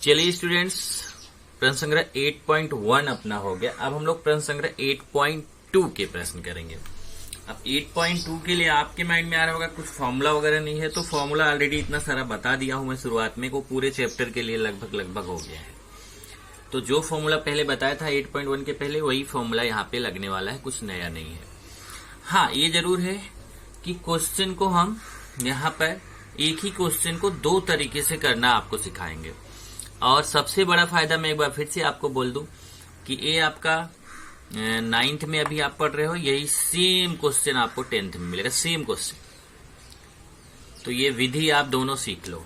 चलिए स्टूडेंट्स, प्रश्न संग्रह 8.1 अपना हो गया। अब हम लोग प्रश्न संग्रह 8.2 के प्रश्न करेंगे। अब 8.2 के लिए आपके माइंड में आ रहा होगा कुछ फॉर्मूला वगैरह नहीं है, तो फॉर्मूला ऑलरेडी इतना सारा बता दिया हूं मैं शुरुआत में, को पूरे चैप्टर के लिए लगभग हो गया है। तो जो फॉर्मूला पहले बताया था 8.1 के पहले, वही फॉर्मूला यहाँ पे लगने वाला है, कुछ नया नहीं है। हाँ, ये जरूर है कि क्वेश्चन को हम यहाँ पर एक ही क्वेश्चन को दो तरीके से करना आपको सिखाएंगे। और सबसे बड़ा फायदा मैं एक बार फिर से आपको बोल दूं कि ये आपका 9th में अभी आप पढ़ रहे हो, यही सेम क्वेश्चन आपको 10th में मिलेगा, सेम क्वेश्चन। तो ये विधि आप दोनों सीख लो।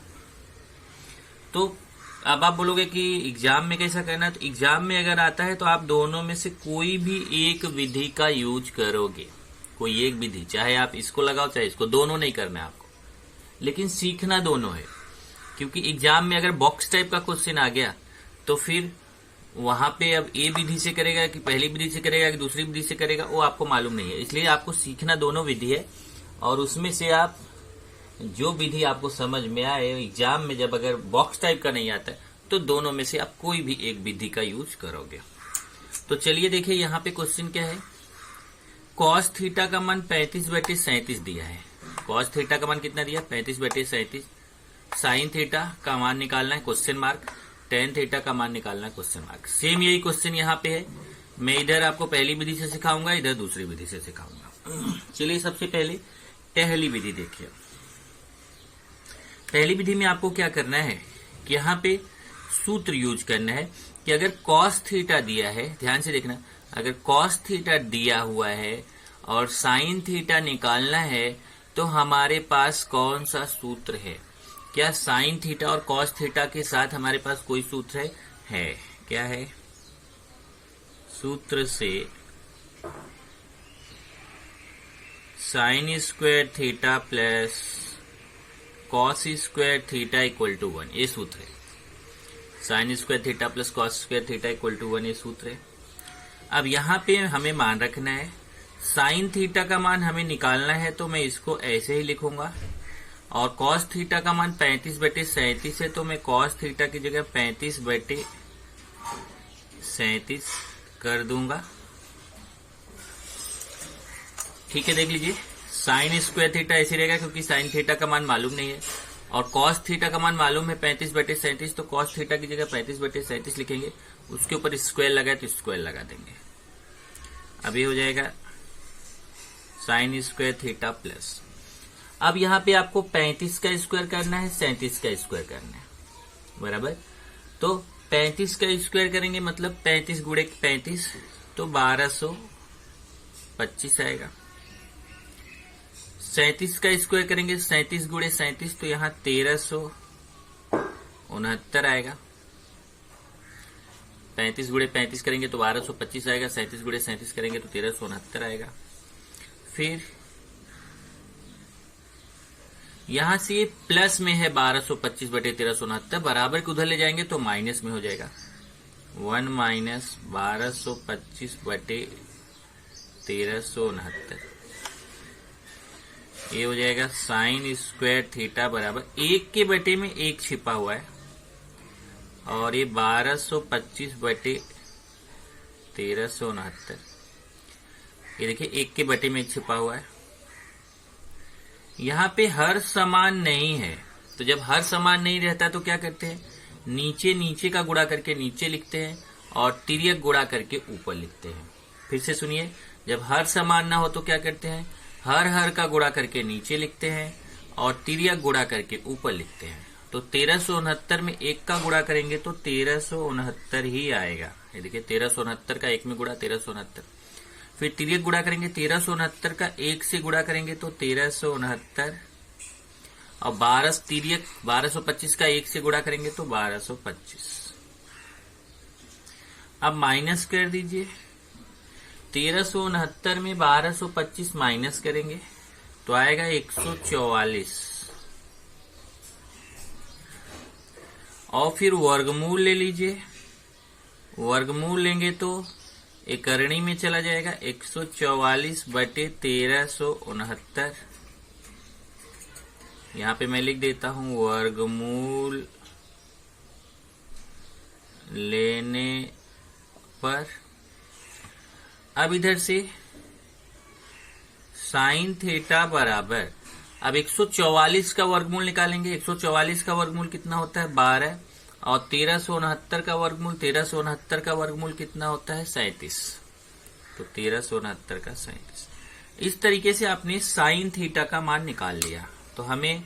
तो अब आप बोलोगे कि एग्जाम में कैसा करना है, तो एग्जाम में अगर आता है तो आप दोनों में से कोई भी एक विधि का यूज करोगे, कोई एक विधि, चाहे आप इसको लगाओ चाहे इसको, दोनों नहीं करना है आपको, लेकिन सीखना दोनों है। क्योंकि एग्जाम में अगर बॉक्स टाइप का क्वेश्चन आ गया तो फिर वहां पे अब ए विधि से करेगा कि पहली विधि से करेगा कि दूसरी विधि से करेगा, वो आपको मालूम नहीं है। इसलिए आपको सीखना दोनों विधि है, और उसमें से आप जो विधि आपको समझ में आए, एग्जाम में जब अगर बॉक्स टाइप का नहीं आता तो दोनों में से आप कोई भी एक विधि का यूज करोगे। तो चलिए देखिए, यहाँ पे क्वेश्चन क्या है। कॉस थीटा का मान 35/37 दिया है। कॉस थीटा का मान कितना दिया, 35/37। साइन थीटा का मान निकालना है, क्वेश्चन मार्क। टेन थीटा का मान निकालना है, क्वेश्चन मार्क। सेम यही क्वेश्चन यहाँ पे है। मैं इधर आपको पहली विधि से सिखाऊंगा, इधर दूसरी विधि से सिखाऊंगा। चलिए सबसे पहले पहली विधि देखिए। पहली विधि में आपको क्या करना है कि यहाँ पे सूत्र यूज करना है कि अगर कॉस थीटा दिया है, ध्यान से देखना, अगर कॉस थीटा दिया हुआ है और साइन थीटा निकालना है तो हमारे पास कौन सा सूत्र है। क्या साइन थीटा और कॉस थीटा के साथ हमारे पास कोई सूत्र है? क्या है? सूत्र से sine square theta plus cos square theta equal to 1, ये सूत्र है। Sine square theta plus cos square theta equal to 1, ये सूत्र है। अब यहाँ पे हमें मान रखना है, साइन थीटा का मान हमें निकालना है, तो मैं इसको ऐसे ही लिखूंगा। और कॉस थीटा का मान 35/37 है, तो मैं कॉस थीटा की जगह 35/37 कर दूंगा। ठीक है, देख लीजिए, साइन स्क्वायर थीटा ऐसे रहेगा क्योंकि साइन थीटा का मान मालूम नहीं है, और कॉस थीटा का मान मालूम है 35/37, तो कॉस थीटा की जगह 35/37 लिखेंगे। उसके ऊपर स्क्वायर लगाए तो स्क्वायर लगा देंगे। अब ये हो जाएगा साइन स्क्वायर थीटा प्लस, अब यहाँ पे आपको 35 का स्क्वायर करना है, 37 का स्क्वायर करना है, बराबर। तो 35 का स्क्वायर करेंगे मतलब 35 गुणे 35, तो 1225 आएगा। 37 का स्क्वायर करेंगे 37 गुणे 37, तो यहाँ 1369 आएगा। 35 गुणे 35 करेंगे तो 1225 आएगा। 37 गुणे 37 करेंगे तो 1369 आएगा। फिर यहां से ये प्लस में है 1225/1369, बराबर के उधर ले जाएंगे तो माइनस में हो जाएगा। 1 माइनस 1225/1369, ये हो जाएगा साइन स्क्वायर थीटा बराबर 1 के बटे में 1 छिपा हुआ है, और ये 1225/1369, ये देखिए 1 के बटे में 1 छिपा हुआ है। यहाँ पे हर समान नहीं है, तो जब हर समान नहीं रहता तो क्या करते हैं, नीचे नीचे का गुणा करके नीचे लिखते हैं और तिर्यक गुणा करके ऊपर लिखते हैं। फिर से सुनिए, जब हर समान ना हो तो क्या करते हैं, हर का गुणा करके नीचे लिखते हैं और तिर्यक गुणा करके ऊपर लिखते हैं। तो 1369 में 1 का गुणा करेंगे तो 1369 ही आएगा। ये देखिए 1369 का 1 में गुणा 1369, फिर तिर्यक गुणा करेंगे 1369 का 1 से गुणा करेंगे तो 1369, और 12 तिर्यक 1225 का 1 से गुणा करेंगे तो 1225। अब माइनस कर दीजिए, 1369 में 1225 माइनस करेंगे तो आएगा 144, और फिर वर्गमूल ले लीजिए। वर्गमूल लेंगे तो एकरणी में चला जाएगा, 144/1369। यहाँ पे मैं लिख देता हूं वर्गमूल लेने पर अब इधर से साइन थीटा बराबर, अब 144 का वर्गमूल निकालेंगे। 144 का वर्गमूल कितना होता है 12, और 1369 का वर्गमूल, 1369 का वर्गमूल कितना होता है 37। तो 1369 का 37। इस तरीके से आपने साइन थीटा का मान निकाल लिया। तो हमें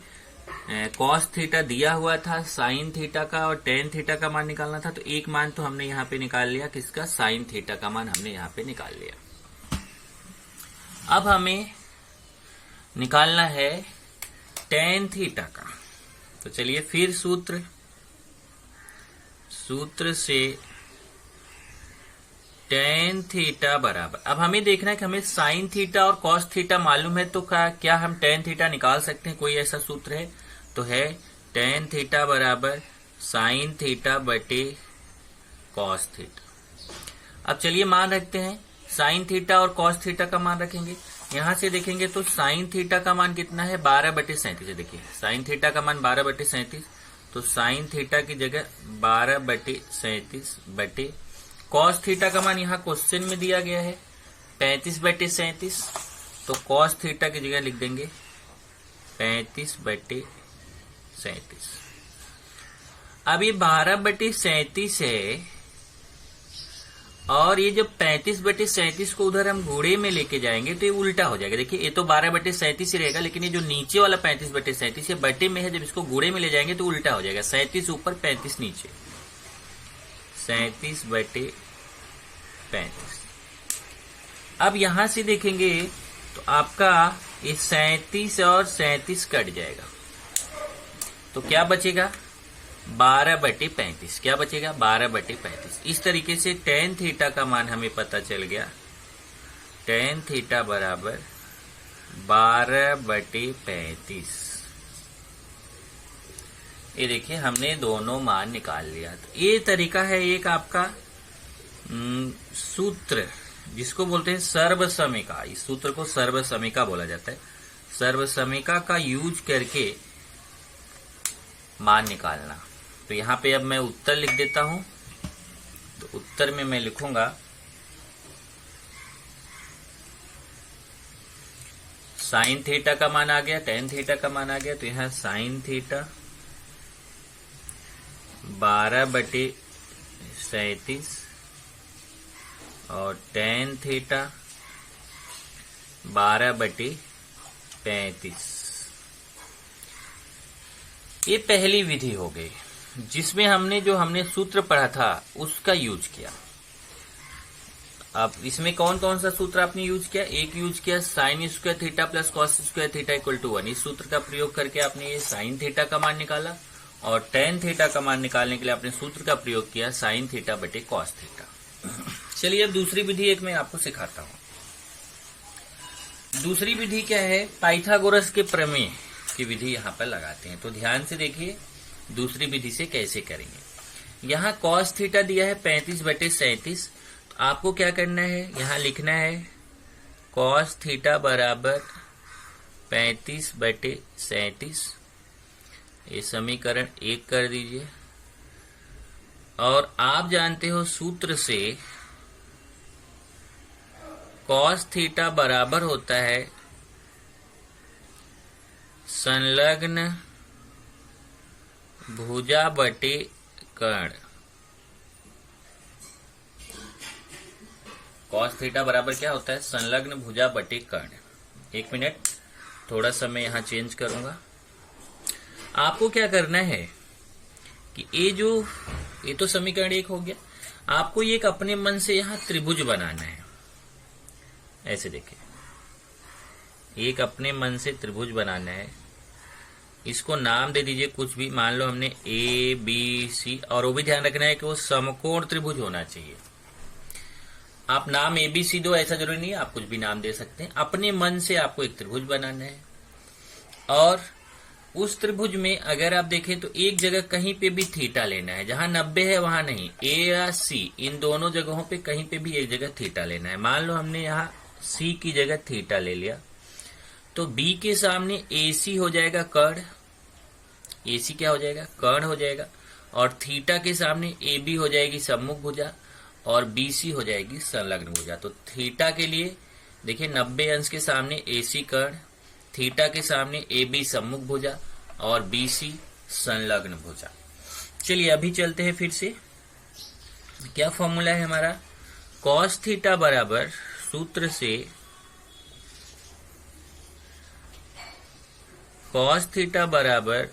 कॉस थीटा दिया हुआ था, साइन थीटा का और टेन थीटा का मान निकालना था। तो एक मान तो हमने यहाँ पे निकाल लिया, किसका, साइन थीटा का मान हमने यहाँ पे निकाल लिया। अब हमें निकालना है टेन थीटा का। तो चलिए फिर सूत्र से टेन थीटा बराबर, अब हमें देखना है कि हमें साइन थीटा और कॉस थीटा मालूम है, तो क्या हम टेन थीटा निकाल सकते हैं? कोई ऐसा सूत्र है? तो है टेन थीटा बराबर साइन थीटा बटे कॉस थीटा। अब चलिए मान रखते हैं, साइन थीटा और कॉस थीटा का मान रखेंगे। यहां से देखेंगे तो साइन थीटा का मान कितना है 12/37। देखिए साइन थीटा का मान 12/37, तो साइन थीटा की जगह 12/37 बटे कॉस थीटा का मान यहाँ क्वेश्चन में दिया गया है 35/37, तो कॉस थीटा की जगह लिख देंगे 35/37। अब ये 12/37 है, और ये जब 35/37 को उधर हम गुणे में लेके जाएंगे तो ये उल्टा हो जाएगा। देखिए ये तो 12/37 ही रहेगा, लेकिन ये जो नीचे वाला 35/37 ये बटे में है, जब इसको गुणे में ले जाएंगे तो उल्टा हो जाएगा। 37 ऊपर 35 नीचे, 37/35। अब यहां से देखेंगे तो आपका ये 37 और 37 कट जाएगा, तो क्या बचेगा 12/35। क्या बचेगा 12/35। इस तरीके से टेन थीटा का मान हमें पता चल गया। टेन थीटा बराबर 12/35। ये देखिए हमने दोनों मान निकाल लिया। तो ये तरीका है एक आपका सूत्र, जिसको बोलते हैं सर्वसमीका। इस सूत्र को सर्वसमीका बोला जाता है। सर्वसमीका का यूज करके मान निकालना। तो यहां पे अब मैं उत्तर लिख देता हूं। तो उत्तर में मैं लिखूंगा साइन थीटा का मान आ गया, टेन थीटा का मान आ गया। तो यहां साइन थीटा 12/37 और टेन थीटा 12/35। ये पहली विधि हो गई, जिसमें हमने सूत्र पढ़ा था उसका यूज किया। अब इसमें कौन कौन सा सूत्र आपने यूज किया? एक यूज किया sine square theta plus cos square theta equal to 1। इस सूत्र का प्रयोग करके आपने ये साइन थीटा का मान निकाला, और टेन थीटा का मान निकालने के लिए आपने सूत्र का प्रयोग किया साइन थीटा बटे कॉस थीटा। चलिए अब दूसरी विधि एक मैं आपको सिखाता हूं। दूसरी विधि क्या है? पाइथागोरस के प्रमेय की विधि यहां पर लगाते हैं। तो ध्यान से देखिए दूसरी विधि से कैसे करेंगे। यहां कॉस थीटा दिया है 35/37। तो आपको क्या करना है, यहां लिखना है कॉस थीटा बराबर 35/37। ये समीकरण 1 कर दीजिए। और आप जानते हो सूत्र से कॉस थीटा बराबर होता है संलग्न भुजा बटे कर्ण। कॉस थीटा बराबर क्या होता है? संलग्न भुजा बटे कर्ण। एक मिनट, थोड़ा सा मैं यहां चेंज करूंगा। आपको क्या करना है कि ये तो समीकरण 1 हो गया। आपको एक अपने मन से यहां त्रिभुज बनाना है। ऐसे देखिए, एक अपने मन से त्रिभुज बनाना है। इसको नाम दे दीजिए कुछ भी, मान लो हमने ABC, और वो भी ध्यान रखना है कि वो समकोण त्रिभुज होना चाहिए। आप नाम ABC दो, ऐसा जरूरी नहीं है, आप कुछ भी नाम दे सकते हैं। अपने मन से आपको एक त्रिभुज बनाना है, और उस त्रिभुज में अगर आप देखें तो एक जगह कहीं पे भी थीटा लेना है। जहां 90 है वहां नहीं, A या C इन दोनों जगहों पे कहीं पे भी एक जगह थीटा लेना है। मान लो हमने यहाँ C की जगह थीटा ले लिया, तो B के सामने AC हो जाएगा कर्ण। AC क्या हो जाएगा? कर्ण हो जाएगा। और थीटा के सामने ए बी हो जाएगी सम्मुख भुजा और बी सी हो जाएगी संलग्न भुजा। तो थीटा के लिए देखिए 90 अंश के सामने ए सी कर्ण, थीटा के सामने ए बी सम्मुख भुजा और बी सी संलग्न भुजा। चलिए अभी चलते हैं फिर से। क्या फॉर्मूला है हमारा? कॉस थीटा बराबर सूत्र से कॉस थीटा बराबर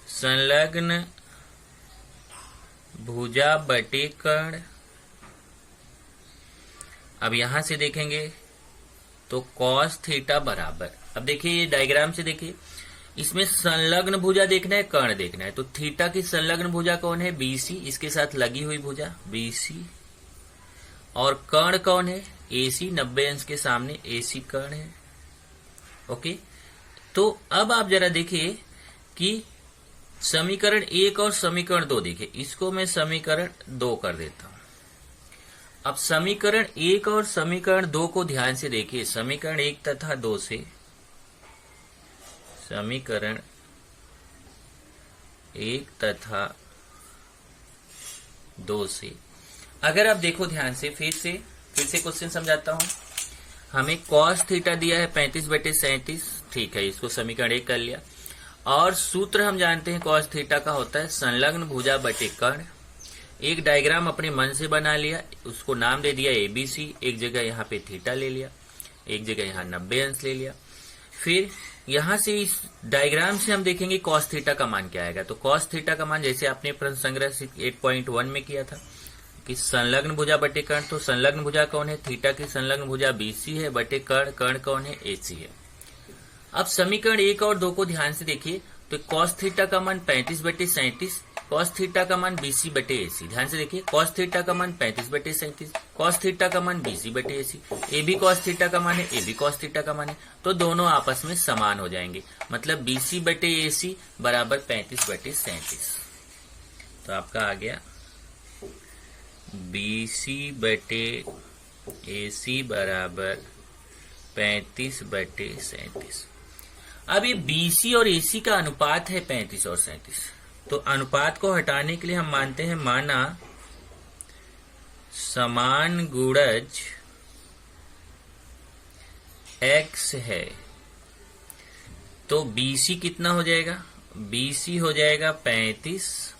संलग्न भुजा बटे कर्ण। अब यहां से देखेंगे तो कॉस थीटा बराबर, अब देखिए ये डायग्राम से देखिए, इसमें संलग्न भुजा देखना है, कर्ण देखना है। तो थीटा की संलग्न भुजा कौन है? बीसी, इसके साथ लगी हुई भुजा बीसी। और कर्ण कौन है? एसी, 90 अंश के सामने एसी कर्ण है। ओके, तो अब आप जरा देखिए कि समीकरण 1 और समीकरण 2 देखिए, इसको मैं समीकरण 2 कर देता हूं। अब समीकरण 1 और समीकरण 2 को ध्यान से देखिए। समीकरण 1 तथा 2 से, समीकरण 1 तथा 2 से अगर आप देखो ध्यान से, फिर से क्वेश्चन समझाता हूं। हमें cos थीटा दिया है 35/37, ठीक है, इसको समीकरण 1 कर लिया। और सूत्र हम जानते हैं cos थीटा का होता है संलग्न भुजा बटे कर्ण। एक डायग्राम अपने मन से बना लिया, उसको नाम दे दिया ABC, एक जगह यहाँ पे थीटा ले लिया, एक जगह यहाँ 90 अंश ले लिया। फिर यहां से इस डायग्राम से हम देखेंगे cos थीटा का मान क्या आएगा। तो cos थीटा का मान जैसे आपने प्रश्न संग्रह 8.1 में किया था कि संलग्न भुजा बटे कर्ण, तो संलग्न भुजा कौन है? थीटा की संलग्न भुजा BC है बटे कर्ण, कर्ण कौन है? AC है। अब समीकरण 1 और 2 को ध्यान से देखिए, तो cos थीटा का मान 35/37, cos थीटा का मान BC बटे AC। ध्यान से देखिए, cos थीटा का मान 35/37, cos थीटा का मान BC बटे AC, AB cos थीटा का मान है, AB cos थीटा का मान है, तो दोनों आपस में समान हो जाएंगे। मतलब BC बटे AC बराबर 35/37। तो आपका आ गया BC बटे AC बराबर 35/37। अब ये BC और AC का अनुपात है 35 और 37। तो अनुपात को हटाने के लिए हम मानते हैं, माना समान गुणज X है, तो BC कितना हो जाएगा? BC हो जाएगा 35।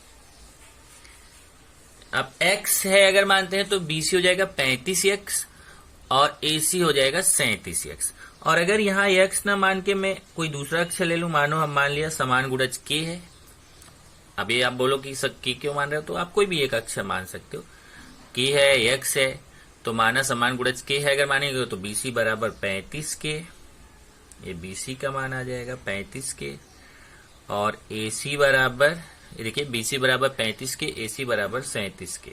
अब X है अगर मानते हैं तो BC हो जाएगा 35X और AC हो जाएगा 37X। और अगर यहाँ x ना मान के मैं कोई दूसरा अक्षर ले लूं, मानो हम मान लिया समान गुणज k है। अब ये आप बोलो कि k क्यों मान रहे हो, तो आप कोई भी एक अक्षर मान सकते हो। k है, x है, तो माना समान गुणज k है अगर मानेंगे तो BC बराबर 35K, ये BC का मान आ जाएगा 35K। और AC बराबर, देखिए BC बराबर 35K, AC बराबर 37K,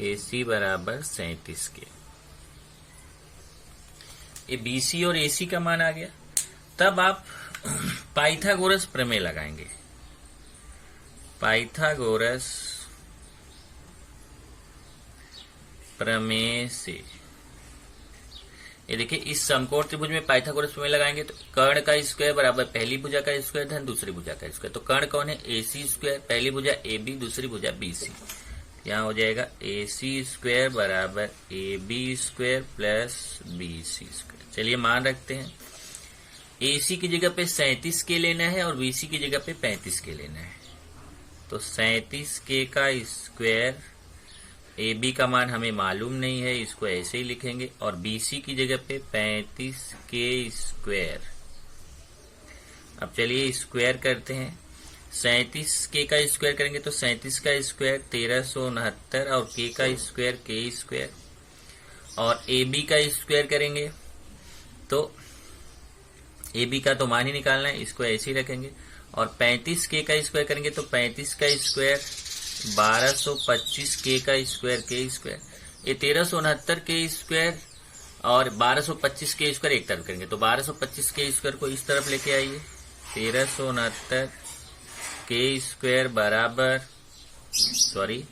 AC बराबर 37K। ये BC और AC का मान आ गया। तब आप पाइथागोरस प्रमेय लगाएंगे। पाइथागोरस प्रमेय से ये देखिए, इस समकोण त्रिभुज में पाइथागोरस प्रमेय लगाएंगे तो कर्ण का स्क्वायर बराबर पहली भुजा का स्क्वायर धन दूसरी भुजा का स्क्वायर। तो कर्ण कौन है? AC स्क्वायर, पहली भुजा AB, दूसरी भुजा BC। यहाँ हो जाएगा AC स्क्वायर बराबर AB square plus BC square. चलिए मान रखते हैं, AC की जगह पे 37K लेना है और BC की जगह पे 35K लेना है। तो 37K का स्क्वायर, AB का मान हमें मालूम नहीं है, इसको ऐसे ही लिखेंगे, और BC की जगह पे 35K स्क्वायर। अब चलिए स्क्वायर करते हैं। 37K का स्क्वायर करेंगे तो 37 का स्क्वायर 1369 और K का स्क्वायर K स्क्वायर, और AB का स्क्वायर करेंगे तो AB का तो मान ही निकालना है, इसको ऐसे ही रखेंगे। और 35K का स्क्वायर करेंगे तो 35 का स्क्वायर 1225K का स्क्वायर K स्क्वायर, ये 1369K स्क्वायर और 1225K स्क्वायर एक तरफ करेंगे तो 1225K स्क्वायर को इस तरफ लेके आइए। 1369K स्क्वायर बराबर, सॉरी,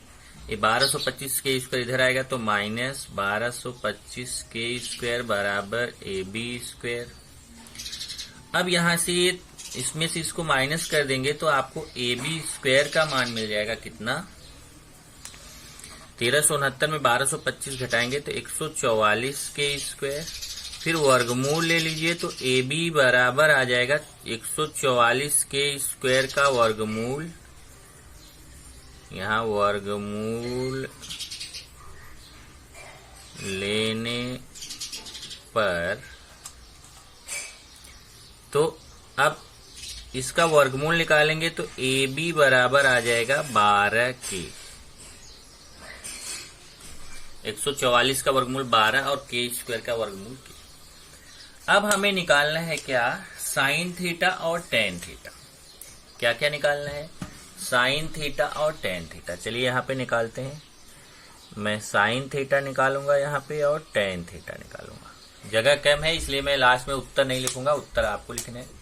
ये 1225K स्क्वायर इधर आएगा तो माइनस 1225K स्क्वायर बराबर AB स्क्वायर। अब यहां से इसमें से इसको माइनस कर देंगे तो आपको ए बी स्क्वायर का मान मिल जाएगा कितना, 1369 में 1225 घटाएंगे तो 144 के स्क्वायर, फिर वर्गमूल ले लीजिए तो ए बी बराबर आ जाएगा 144 के स्क्वायर का वर्गमूल, यहाँ वर्गमूल लेने पर तो अब इसका वर्गमूल निकालेंगे तो ए बी बराबर आ जाएगा 12 के, 144 का वर्गमूल 12 और के स्क्वायर का वर्गमूल के। अब हमें निकालना है क्या, साइन थीटा और टेन थीटा। क्या क्या निकालना है, साइन थीटा और टेन थीटा। चलिए यहाँ पे निकालते हैं। मैं साइन थीटा निकालूंगा यहाँ पे और टेन थीटा निकालूंगा। जगह कम है इसलिए मैं लास्ट में उत्तर नहीं लिखूंगा, उत्तर आपको लिखना है।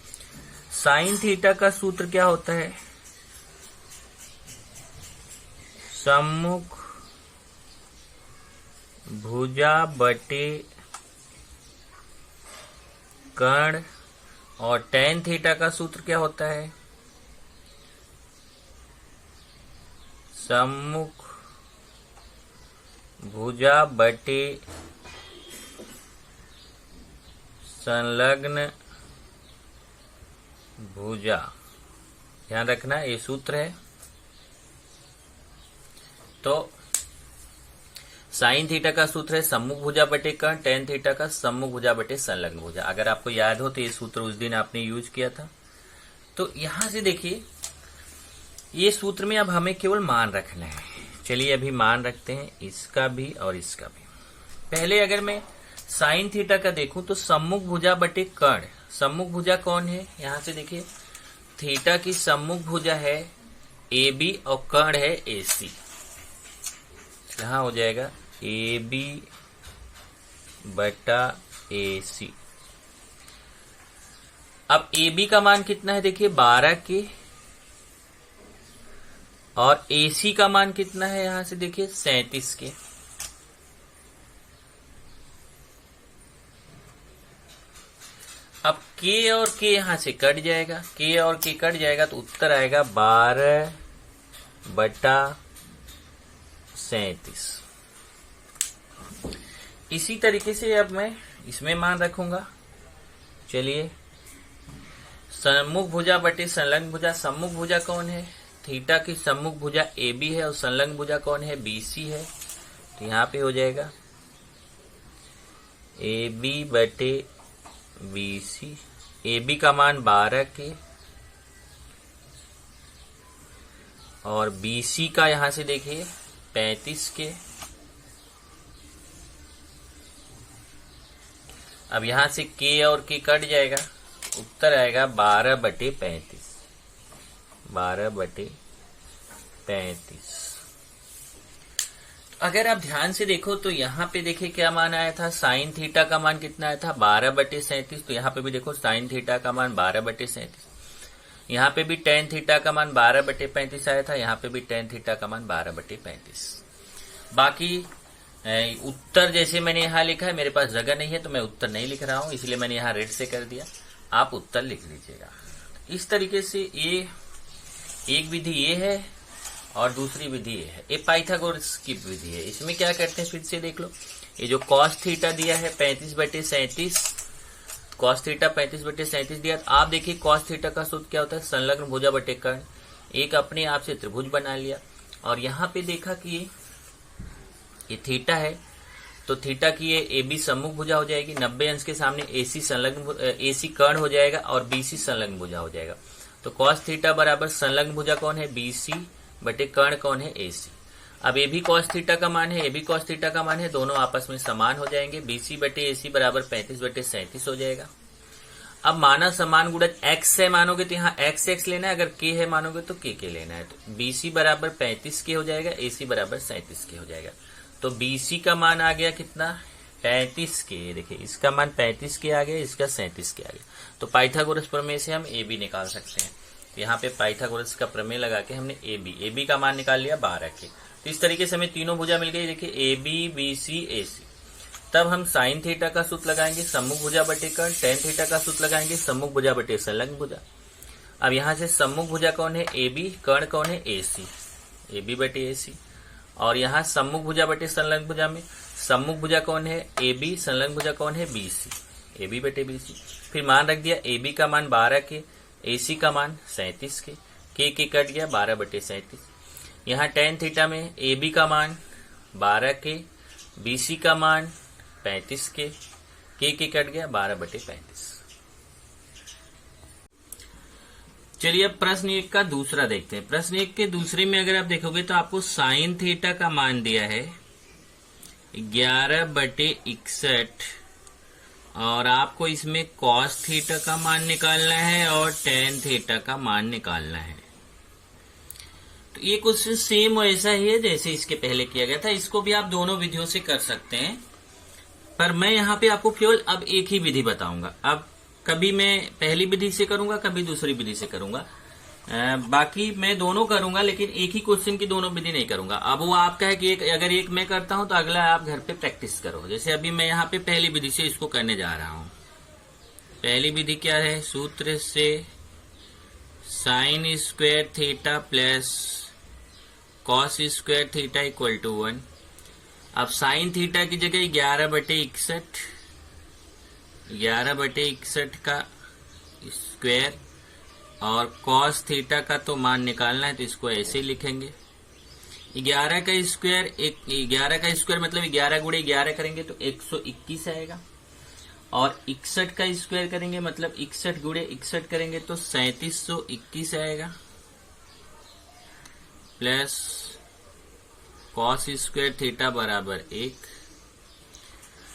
साइन थीटा का सूत्र क्या होता है, सम्मुख भुजा बटे कर्ण, और टेन थीटा का सूत्र क्या होता है, सम्मुख भुजा बटे संलग्न भुजा। ध्यान रखना ये सूत्र है। तो साइन थीटा का सूत्र है सम्मुख भुजा बटे कर्ण, टेन थीटा का सम्मुख भुजा बटे संलग्न भुजा। अगर आपको याद हो तो ये सूत्र उस दिन आपने यूज किया था। तो यहां से देखिए ये सूत्र में अब हमें केवल मान रखना है। चलिए अभी मान रखते हैं, इसका भी और इसका भी। पहले अगर मैं साइन थीटा का देखूं तो सम्मुख भुजा बटे कर्ण, सम्मुख भुजा कौन है, यहां से देखिए थीटा की सम्मुख भुजा है ए बी और कर्ण है ए सी। यहां हो जाएगा ए बी बटा ए सी। अब ए बी का मान कितना है देखिए 12 के, और ए सी का मान कितना है यहां से देखिए 37 के। अब के और के यहां से कट जाएगा, के और के कट जाएगा तो उत्तर आएगा 12 बटा 37। इसी तरीके से अब मैं इसमें मान रखूंगा। चलिए सम्मुख भुजा बटे संलग्न भुजा। सम्मुख भुजा कौन है, थीटा की सम्मुख भुजा ए बी है और संलग्न भुजा कौन है, बी सी है। तो यहां पे हो जाएगा ए बी बटे बी सी। ए बी का मान 12 के और बी सी का यहां से देखिए 35 के। अब यहां से के और के कट जाएगा, उत्तर आएगा 12 बटे 35, 12 बटे 35। अगर आप ध्यान से देखो तो यहाँ पे देखिए क्या मान आया था, साइन थीटा का मान कितना आया था 12 बटे 37। तो यहाँ पे भी देखो साइन थीटा का मान 12 बटे 37। यहाँ पे भी टेन थीटा का मान 12 बटे 35 आया था, यहाँ पे भी टेन थीटा का मान 12 बटे 35। बाकी उत्तर जैसे मैंने यहाँ लिखा है, मेरे पास जगह नहीं है तो मैं उत्तर नहीं लिख रहा हूं, इसलिए मैंने यहाँ रेड से कर दिया। आप उत्तर लिख लीजिएगा। इस तरीके से ये एक विधि ये है और दूसरी विधि ये है। ये पाइथागोरस की विधि है। इसमें क्या करते हैं फिर से देख लो। ये जो कॉस थीटा दिया है 35 बटे 37, कॉस थीटा 35 बटे 37 दिया। आप देखिए कॉस थीटा का सूत्र क्या होता है, संलग्न भुजा बटे कर्ण। एक अपने आप से त्रिभुज बना लिया और यहाँ पे देखा कि ये थीटा है तो थीटा की ये ए बी सम्मुख भुजा हो जाएगी, 90 अंश के सामने एसी संलग्न एसी कर्ण हो जाएगा और बीसी संलग्न भुजा हो जाएगा। तो कॉस थीटा बराबर संलग्न भुजा कौन है, बीसी बटे कर्ण कौन है, एसी। अब ए भी कॉस थीटा का मान है, ए भी कॉस थीटा का मान है, दोनों आपस में समान हो जाएंगे। बीसी बटे एसी बराबर 35 बटे 37 हो जाएगा। अब माना समान गुणज x है मानोगे तो यहाँ x x लेना है, अगर k है मानोगे तो k लेना है। तो बीसी बराबर 35 के हो जाएगा, एसी बराबर 37 के हो जाएगा। तो बीसी का मान आ गया कितना, 35 के। देखिए इसका मान 35 के आ गया, इसका 37 के आ गया। तो पाइथागोरस प्रमेय से हम ए बी निकाल सकते हैं। तो यहाँ पे पाइथागोरस का प्रमेय लगा के हमने ए बी का मान निकाल लिया 12 के। तो इस तरीके से हमें तीनों भुजा मिल गई। देखिए ए बी बी सी ए सी। तब हम साइन थीटा का सूत्र लगाएंगे सम्मुख भुजा बटे कर्ण, टेन थीटा का सूत्र लगाएंगे सम्मुख भुजा बटे संलग्न भुजा। अब यहां से सम्मुख भुजा कौन है, ए बी, कर्ण कौन है, ए सी, ए बी बटे ए सी। और यहाँ सम्मुख भुजा बटे संलग्न भुजा में सम्मुख भुजा कौन है, ए बी, संलग्न भुजा कौन है, बी सी, ए बी बटे बी सी। फिर मान रख दिया, ए बी का मान 12 के, ए सी का मान 37 के कट गया 12 बटे 37। यहाँ tan थीटा में ए बी का मान 12 के, बी सी का मान 35 के कट गया 12 बटे 35। चलिए अब प्रश्न 1 का दूसरा देखते हैं। प्रश्न 1 के दूसरे में अगर आप देखोगे तो आपको साइन थीटा का मान दिया है 11 बटे 61 और आपको इसमें कॉस थीटा का मान निकालना है और टेन थीटा का मान निकालना है। तो ये क्वेश्चन सेम वैसा ही है जैसे इसके पहले किया गया था। इसको भी आप दोनों विधियों से कर सकते हैं, पर मैं यहाँ पे आपको केवल अब एक ही विधि बताऊंगा। अब कभी मैं पहली विधि से करूंगा, कभी दूसरी विधि से करूंगा, बाकी मैं दोनों करूंगा, लेकिन एक ही क्वेश्चन की दोनों विधि नहीं करूंगा। अब वो आपका है कि अगर एक मैं करता हूं तो अगला आप घर पे प्रैक्टिस करो। जैसे अभी मैं यहाँ पे पहली विधि से इसको करने जा रहा हूं। पहली विधि क्या है, सूत्र से sine square theta plus cos square theta equal to 1। अब साइन थीटा की जगह 11 बटे 61, 11 बटे 61 का स्क्वायर और कॉस थीटा का तो मान निकालना है, तो इसको ऐसे ही लिखेंगे। 11 का स्क्वायर 11 का स्क्वायर मतलब 11 गुणे 11 करेंगे तो 121 आएगा, और 61 का स्क्वायर करेंगे मतलब 61 गुणे 61 करेंगे तो 3721 आएगा, प्लस कॉस स्क्वायर थीटा बराबर 1।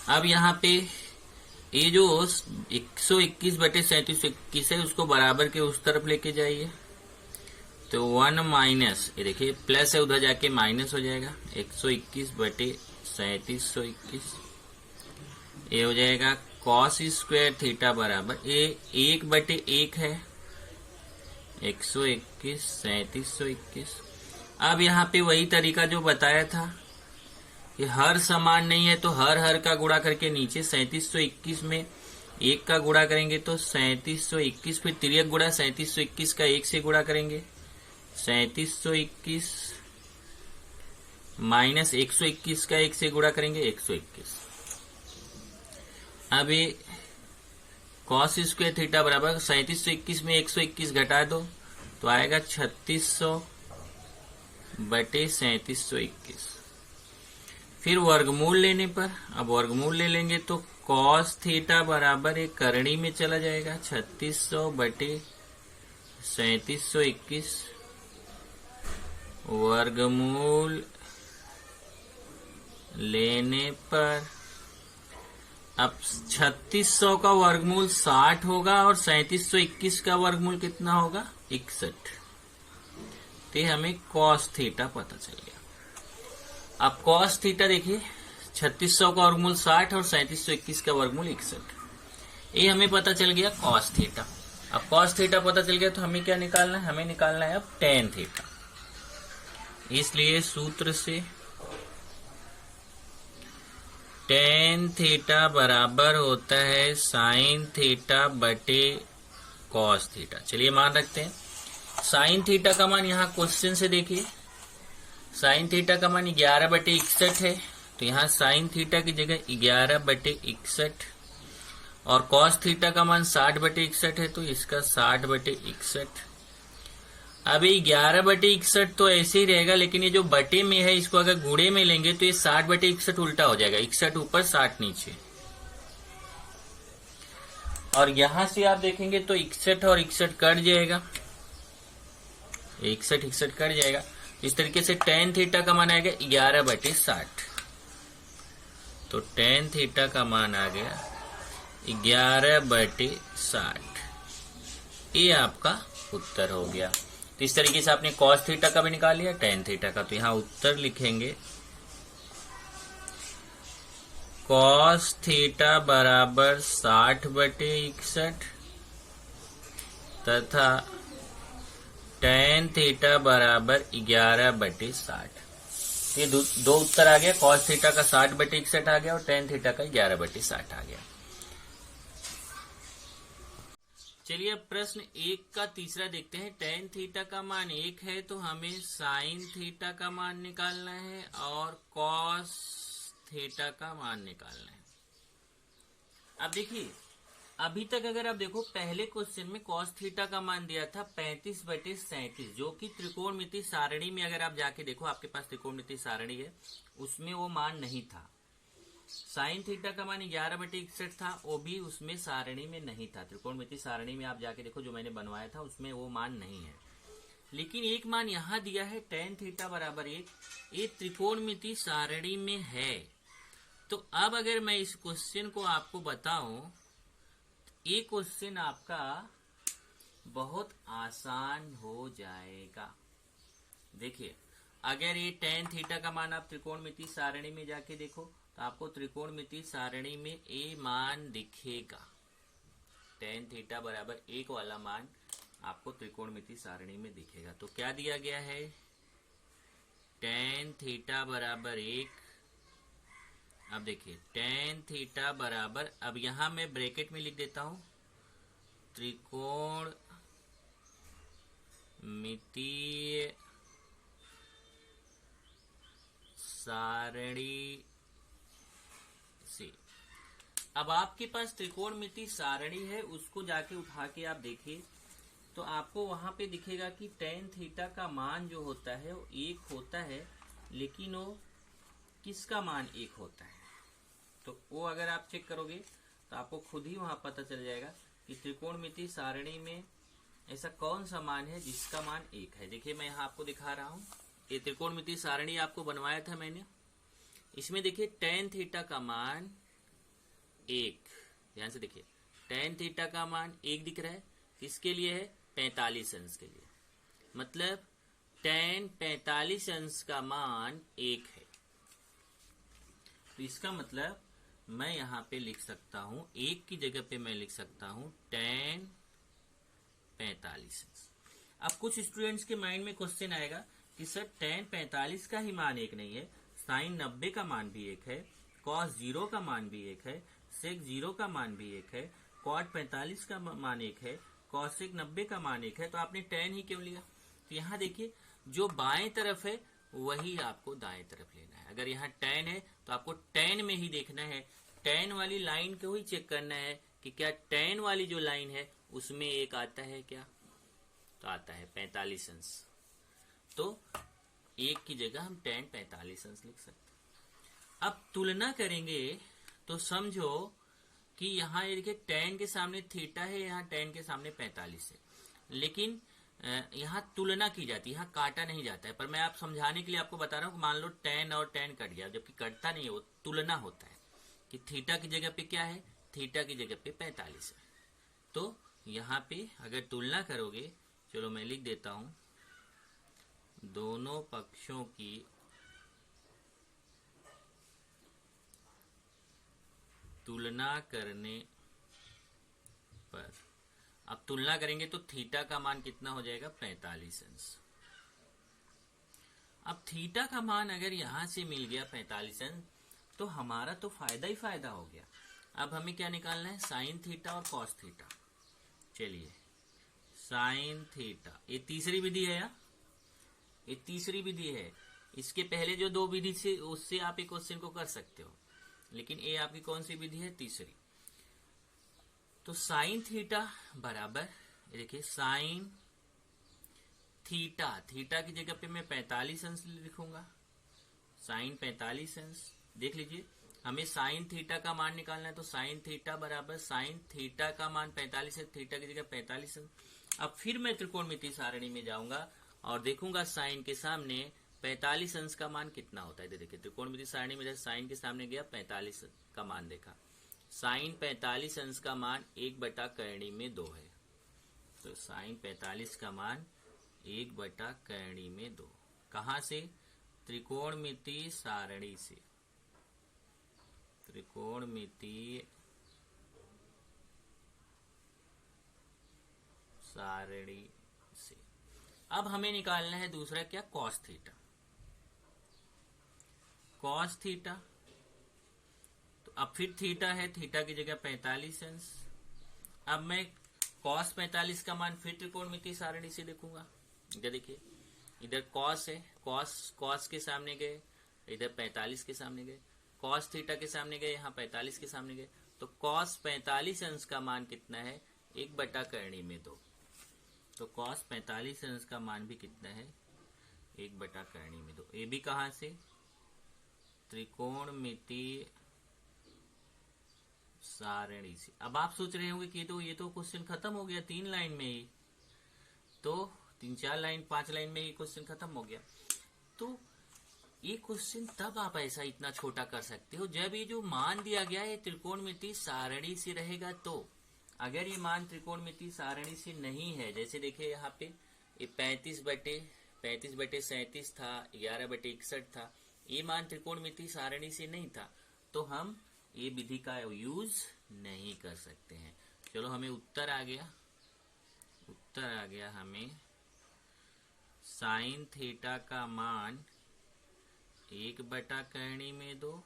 अब यहाँ पे ये जो 121 बटे 3721 है उसको बराबर के उस तरफ लेके जाइए, तो 1 माइनस, ये देखिए प्लस है उधर जाके माइनस हो जाएगा, 121 बटे 3721 ये हो जाएगा कॉस स्क्वायर थीटा बराबर ये 1 बटे 1 है 121 3721। अब यहाँ पे वही तरीका जो बताया था, ये हर समान नहीं है तो हर का गुणा करके नीचे 3721 में 1 का गुणा करेंगे तो 3721, फिर तिर्यक गुणा 3721 का 1 से गुणा करेंगे 3721 माइनस 121 का 1 से गुणा करेंगे 121। अब ये कॉस स्क्वायर थीटा बराबर 3721 में 121 घटा दो तो आएगा 3600 बटे 3721। फिर वर्गमूल लेने पर, अब वर्गमूल ले लेंगे तो कॉस थीटा बराबर एक करणी में चला जाएगा 3600 बटे 3721 वर्गमूल लेने पर अब 3600 का वर्गमूल 60 होगा और 3721 का वर्गमूल कितना होगा 61। तो हमें कॉस थीटा पता चल गया। अब कॉस थीटा देखिए 3600 का वर्गमूल 60 और 3721 का वर्गमूल 61, ये हमें पता चल गया कॉस थीटा। अब कॉस थीटा पता चल गया तो हमें क्या निकालना है, हमें निकालना है अब टेन थीटा। इसलिए सूत्र से टेन थीटा बराबर होता है साइन थीटा बटे कॉस थीटा। चलिए मान रखते हैं साइन थीटा का मान, यहाँ क्वेश्चन से देखिए साइन थीटा का मान 11 बटे 61 है, तो यहाँ साइन थीटा की जगह 11 बटे 61 और कॉस थीटा का मान 60 बटे 61 है तो इसका 60 बटे 61। अब ये 11 बटे 61 तो ऐसे ही रहेगा, लेकिन ये जो बटे में है इसको अगर गुणे में लेंगे तो ये 60 बटे 61 उल्टा हो जाएगा, 61 ऊपर 60 नीचे। और यहां से आप देखेंगे तो 61 और 61 कट जाएगा, 61 कट जाएगा। इस तरीके से टेन थीटा का मान आ गया 11 बटे 60। तो टेन थीटा का मान आ गया 11 बटे 60, ये आपका उत्तर हो गया। तो इस तरीके से आपने कॉस थीटा का भी निकाल लिया, टेन थीटा का। तो यहाँ उत्तर लिखेंगे कॉस थीटा बराबर 60 बटे 61 तथा टेन थीटा बराबर 11 बटे 60। ये दो उत्तर आ गया, कॉस थीटा का 60 बटे 61 आ गया और टेन थीटा का 11 बटे 60 आ गया। चलिए अब प्रश्न 1 का तीसरा देखते हैं। टेन थीटा का मान 1 है तो हमें साइन थीटा का मान निकालना है और कॉस थीटा का मान निकालना है। अब देखिए, अभी तक अगर आप देखो पहले क्वेश्चन में कॉस थीटा का मान दिया था 35/37, जो कि त्रिकोणमिति सारणी में अगर आप जाके देखो, आपके पास त्रिकोणमिति सारणी है, उसमें वो मान नहीं था। साइन थीटा का मान 11/61 था, वो भी उसमें सारणी में नहीं था। त्रिकोणमिति सारणी में आप जाके देखो, जो मैंने बनवाया था उसमें वो मान नहीं है। लेकिन एक मान यहां दिया है टेन थीटा बराबर 1, ये त्रिकोणमिति सारणी में है। तो अब अगर मैं इस क्वेश्चन को आपको बताऊं, ये क्वेश्चन आपका बहुत आसान हो जाएगा। देखिए, अगर ये टेन थीटा का मान आप त्रिकोणमिति सारणी में जाके देखो तो आपको त्रिकोणमिति सारणी में ए मान दिखेगा। टेन थीटा बराबर 1 वाला मान आपको त्रिकोणमिति सारणी में दिखेगा। तो क्या दिया गया है? टेन थीटा बराबर 1। अब देखिए, टेन थीटा बराबर, अब यहां मैं ब्रैकेट में लिख देता हूं, त्रिकोणमितीय सारणी से। अब आपके पास त्रिकोणमिति सारणी है, उसको जाके उठा के आप देखिए तो आपको वहां पे दिखेगा कि टेन थीटा का मान जो होता है वो 1 होता है, लेकिन वो किसका मान 1 होता है? तो वो अगर आप चेक करोगे तो आपको खुद ही वहां पता चल जाएगा कि त्रिकोणमिति सारणी में ऐसा कौन सा मान है जिसका मान 1 है। देखिए, मैं यहाँ आपको दिखा रहा हूं, ये त्रिकोणमिति सारणी आपको बनवाया था मैंने। इसमें देखिए टेन थीटा का मान 1, ध्यान से देखिए, टेन थीटा का मान 1 दिख रहा है। किसके लिए है? 45 अंश के लिए। मतलब टेन 45 अंश का मान 1 है। तो इसका मतलब मैं यहां पे लिख सकता हूं, 1 की जगह पे मैं लिख सकता हूं टेन 45 अंश। अब कुछ स्टूडेंट्स के माइंड में क्वेश्चन आएगा कि सर टेन 45 का ही मान 1 नहीं है, साइन 90 का मान भी 1 है, कॉस 0 का मान भी 1 है, सेक 0 का मान भी 1 है, कॉट 45 का मान 1 है, कॉसेक 90 का मान 1 है, तो आपने टेन ही क्यों लिया? तो यहाँ देखिए, जो बाएं तरफ है वही आपको दाएं तरफ लेना है। अगर यहाँ टेन है तो आपको टेन में ही देखना है, टेन वाली लाइन को ही चेक करना है कि क्या टेन वाली जो लाइन है उसमें 1 आता है क्या? तो आता है 45 अंश। तो 1 की जगह हम टेन 45 अंश लिख सकते हैं। अब तुलना करेंगे तो समझो कि यहाँ ये देखिए, टेन के सामने थीटा है, यहाँ टेन के सामने 45 है, लेकिन यहाँ तुलना की जाती है, यहाँ काटा नहीं जाता है। पर मैं आप समझाने के लिए आपको बता रहा हूँ, मान लो टेन और टेन कट गया, जबकि कटता नहीं है, वो तुलना होता है कि थीटा की जगह पे क्या है, थीटा की जगह पे 45 है। तो यहाँ पे अगर तुलना करोगे, चलो मैं लिख देता हूं, दोनों पक्षों की तुलना करने पर, अब तुलना करेंगे तो थीटा का मान कितना हो जाएगा? 45 अंश। अब थीटा का मान अगर यहां से मिल गया 45 अंश, तो हमारा तो फायदा ही फायदा हो गया। अब हमें क्या निकालना है? साइन थीटा और कॉस थीटा। चलिए, साइन थीटा, ये तीसरी विधि है या? ये तीसरी विधि है। इसके पहले जो 2 विधि से उससे आप एक क्वेश्चन को कर सकते हो, लेकिन ये आपकी कौन सी विधि है? तीसरी। तो साइन थीटा बराबर, देखिए साइन थीटा, थीटा की जगह पे मैं 45 अंश लिखूंगा, साइन 45 अंश। देख लीजिए, हमें साइन थीटा का मान निकालना है, तो साइन थीटा बराबर साइन थीटा का मान 45 है, थीटा की जगह 45 अंश। अब फिर मैं त्रिकोणमिति सारणी में जाऊंगा और देखूंगा साइन के सामने 45 अंश का मान कितना होता है। देखिए, त्रिकोणमिति सारणी में जब साइन के सामने गया 45 का मान देखा, साइन 45 अंश का मान 1/कर्ण में 2 है। तो साइन 45 का मान 1/कर्ण में 2। कहां से? त्रिकोणमिति सारणी से, त्रिकोणमिति सारणी से। अब हमें निकालना है दूसरा क्या? Cos theta. कॉस थीटा, तो अब फिर थीटा है, थीटा की जगह 45 अंश। अब मैं cos 45 का मान फिर त्रिकोणमितीय सारणी से देखूंगा। इधर देखिए, इधर cos है, cos के सामने गए, इधर 45 के सामने गए, cos थीटा के सामने गए, यहाँ 45 के सामने गए, तो cos 45 अंश का मान कितना है, 1/2। तो cos 45 अंश का मान भी कितना है, 1/2। ए भी कहां से, त्रिकोणमितीय सारणी से। अब आप सोच रहे होंगे कि ये तो क्वेश्चन खत्म हो गया 3 लाइन में ही, तो 3-4 लाइन 5 लाइन में ही क्वेश्चन खत्म हो गया। तो ये क्वेश्चन तब आप ऐसा इतना छोटा कर सकते हो जब ये जो मान दिया गया है त्रिकोणमितीय सारणी से रहेगा। तो अगर ये मान त्रिकोणमितीय सारणी से नहीं है, जैसे देखिए यहाँ पे ये 35/37 था, 11/61 था, ये मान त्रिकोणमितीय सारणी से नहीं था, तो हम ये विधि का यूज नहीं कर सकते हैं। चलो हमें उत्तर आ गया हमें साइन थीटा का मान 1/2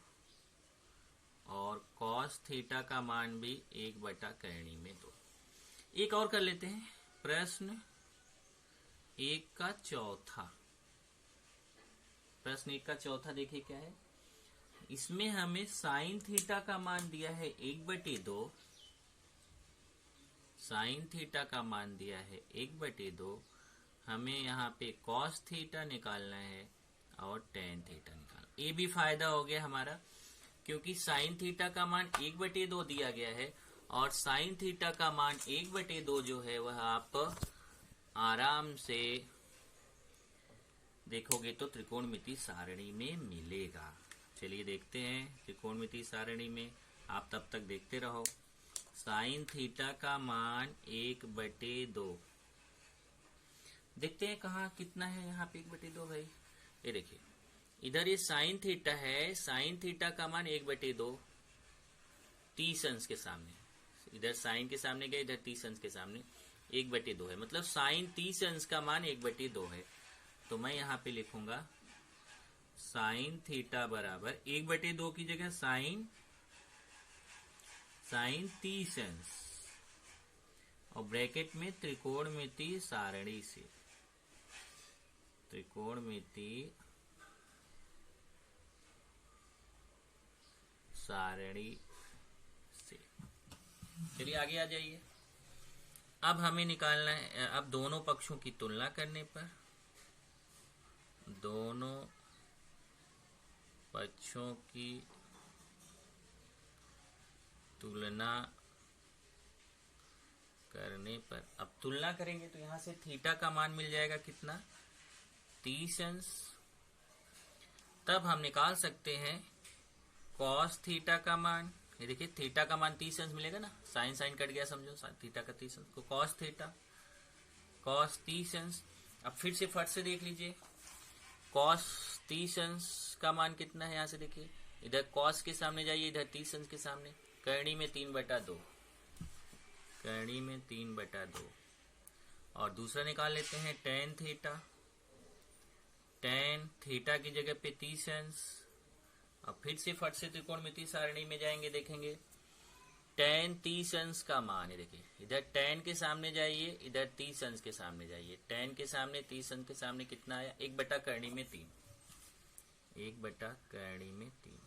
और कॉस थीटा का मान भी 1/2। एक और कर लेते हैं, प्रश्न 1 का चौथा। प्रश्न 1 का चौथा देखिए क्या है, इसमें हमें साइन थीटा का मान दिया है 1/2, साइन थीटा का मान दिया है 1/2, हमें यहाँ पे कॉस थीटा निकालना है और टेन थीटा निकालना। ये भी फायदा हो गया हमारा, क्योंकि साइन थीटा का मान 1/2 दिया गया है और साइन थीटा का मान 1/2 जो है वह आप आराम से देखोगे तो त्रिकोणमितीय सारणी में मिलेगा। चलिए देखते हैं त्रिकोणमितीय सारणी में, आप तब तक देखते रहो। साइन थीटा का मान 1/2, देखते हैं कहाँ कितना है, यहाँ पे 1/2 भाई। ये देखिए इधर ये साइन थीटा है, साइन थीटा का मान 1/2, 30 अंश के सामने, इधर साइन के सामने गए, इधर 30 अंश के सामने 1/2 है, मतलब साइन 30 अंश का मान 1/2 है। तो मैं यहाँ पे लिखूंगा साइन थीटा बराबर 1/2 की जगह साइन 30 अंश और ब्रैकेट में त्रिकोणमितीय सारणी से, त्रिकोणमितीय सारणी से। चलिए आगे आ जाइए। अब हमें निकालना है, अब दोनों पक्षों की तुलना करने पर, दोनों पक्षों की तुलना करने पर, अब तुलना करेंगे तो यहां से थीटा का मान मिल जाएगा कितना, 30 अंश। तब हम निकाल सकते हैं कॉस थीटा का मान, ये देखिए थीटा का मान 30 अंश मिलेगा ना, साइन साइन कट गया समझो, थीटा का 30 अंश, तो कॉस थीटा कॉस 30 अंश। अब फिर से फट से देख लीजिए, कॉस 30 अंश का मान कितना है, यहां से देखिए इधर कॉस के सामने जाइए, इधर 30 अंश के सामने, करणी में 3/2, करणी में 3/2। और दूसरा निकाल लेते हैं टेन थीटा, टेन थीटा की जगह पे 30 अंश। अब फिर से फट से त्रिकोणमितीय सारणी में जाएंगे, देखेंगे टेन 30 अंश का मान है, देखिए इधर टेन के सामने जाइए, इधर 30 अंश के सामने जाइए, टेन के सामने 30 अंश के सामने कितना आया, 1/करणी में 3, 1/करणी में 3।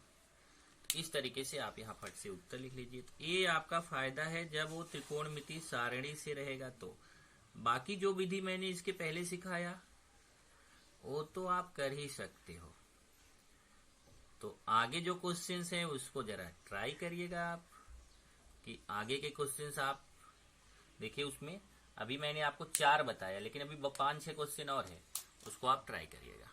इस तरीके से आप यहाँ फट से उत्तर लिख लीजिए। तो ये आपका फायदा है जब वो त्रिकोणमितीय सारणी से रहेगा। तो बाकी जो विधि मैंने इसके पहले सिखाया वो तो आप कर ही सकते हो। तो आगे जो क्वेश्चंस हैं उसको जरा ट्राई करिएगा आप, कि आगे के क्वेश्चंस आप देखिए। उसमें अभी मैंने आपको 4 बताया, लेकिन अभी 5-6 क्वेश्चन और है, उसको आप ट्राई करिएगा।